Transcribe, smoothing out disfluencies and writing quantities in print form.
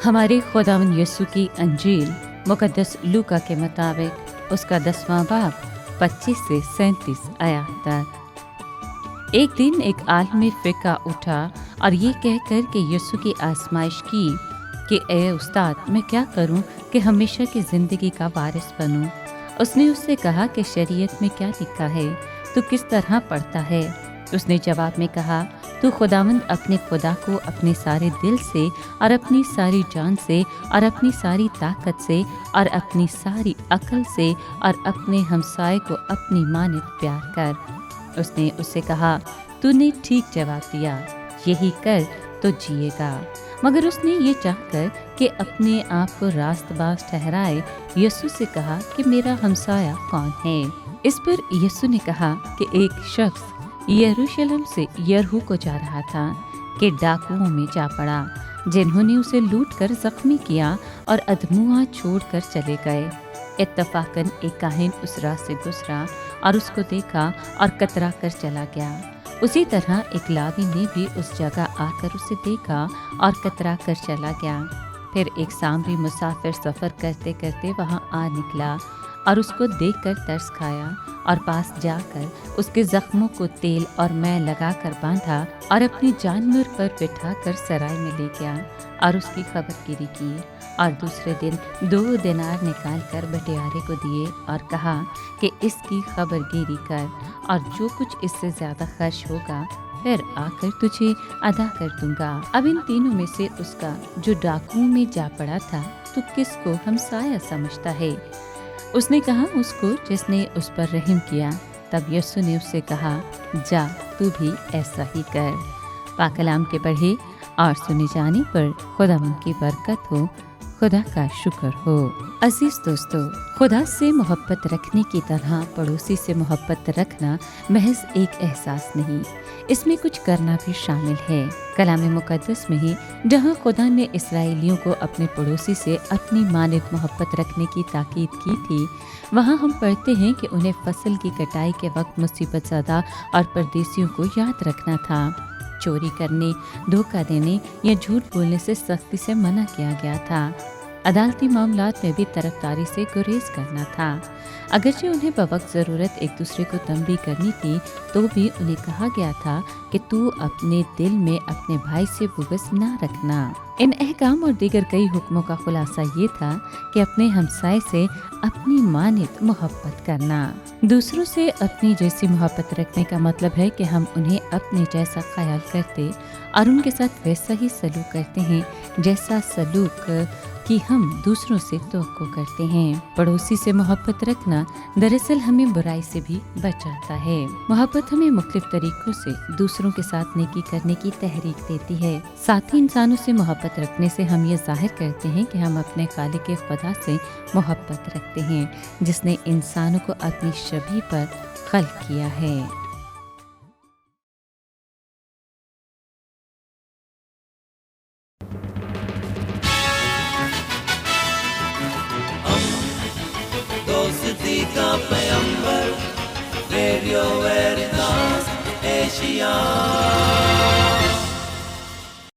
हमारे खुदावंद यीशु की अंजील मुकद्दस लूका के मुताबिक उसका 10वां बाब 25 से 37 आयत तक। एक दिन एक आलमी फ़िक़्ह उठा और ये कहकर कि यीशु की आजमाइश की कि ए उस्ताद, मैं क्या करूं कि हमेशा की ज़िंदगी का वारिस बनूं। उसने उससे कहा कि शरीयत में क्या लिखा है, तू किस तरह पढ़ता है। उसने जवाब में कहा, तू खुदावंद अपने खुदा को अपने सारे दिल से और अपनी सारी जान से और अपनी सारी ताकत से और अपनी सारी अक्ल से और अपने हमसाए को अपनी मानद प्यार कर। उसने उससे कहा, तूने ठीक जवाब दिया, यही कर तो जिएगा। मगर उसने ये चाहकर कि अपने आप को रास्तबाज ठहराए, यीशु से कहा कि मेरा हमसाया कौन है। इस पर यीशु ने कहा कि एक शख्स यरूशलेम से यरीहो को जा रहा था कि डाकुओं में जा पड़ा, जिन्होंने उसे लूटकर जख्मी किया और अधमुआ छोड़कर चले गए। इत्तफाकन एक काहिन उस राह से गुजरा और उसको देखा और कतरा कर चला गया। उसी तरह एक लावी ने भी उस जगह आकर उसे देखा और कतरा कर चला गया। फिर एक सामरी मुसाफिर सफ़र करते करते वहाँ आ निकला और उसको देखकर तरस खाया और पास जाकर उसके जख्मों को तेल और मैं लगाकर बांधा और अपनी जानवर पर बिठाकर सराय में ले गया और उसकी खबरगिरी की। और दूसरे दिन 2 दिनार निकाल कर बटियारे को दिए और कहा कि इसकी खबरगिरी कर, और जो कुछ इससे ज़्यादा खर्च होगा फिर आकर तुझे अदा कर दूंगा। अब इन तीनों में से उसका जो डाकुओं में जा पड़ा था, तो किसको हमसाया समझता है? उसने कहा, उसको जिसने उस पर रहम किया। तब यीशु ने उससे कहा, जा तू भी ऐसा ही कर। पाकलाम के पढ़े और सुने जाने पर खुदावंद की बरकत हो, खुदा का शुक्र हो। अजीज दोस्तों, खुदा से मोहब्बत रखने की तरह पड़ोसी से मोहब्बत रखना महज एक एहसास नहीं, इसमें कुछ करना भी शामिल है। कलाम मुकद्दस में ही जहाँ खुदा ने इस्राएलियों को अपने पड़ोसी से अपनी मानद मोहब्बत रखने की ताकीद की थी, वहाँ हम पढ़ते हैं कि उन्हें फसल की कटाई के वक्त मुसीबत ज़दा और परदेसियों को याद रखना था। चोरी करने, धोखा देने या झूठ बोलने से सख्ती से मना किया गया था। अदालती मामलात में भी तरफदारी से गुरेज करना था। अगरचे उन्हें बवक्त ज़रूरत एक दूसरे को तंबीह करनी थी, तो भी उन्हें कहा गया था कि तू अपने दिल में अपने भाई से बुग़्ज़ ना रखना। इन अहकाम और दीगर कई हुक्मों का खुलासा ये था कि अपने हमसाए से अपनी मानद मोहब्बत करना। दूसरों से अपनी जैसी मोहब्बत रखने का मतलब है कि हम उन्हें अपने जैसा ख्याल करते और उनके साथ वैसा ही सलूक करते हैं जैसा सलूक कि हम दूसरों से तवक्को करते हैं। पड़ोसी से मोहब्बत रखना दरअसल हमें बुराई से भी बचाता है। मोहब्बत हमें मुख्तलिफ तरीकों से दूसरों के साथ नेकी करने की तहरीक देती है। साथ ही इंसानों से मोहब्बत रखने से हम ये जाहिर करते हैं कि हम अपने खालिक खुदा से मोहब्बत रखते हैं, जिसने इंसानों को अपनी शबीह पर खल्क किया है। दोस्ती का पैगंबर, रेडियो वेरितास एशिया।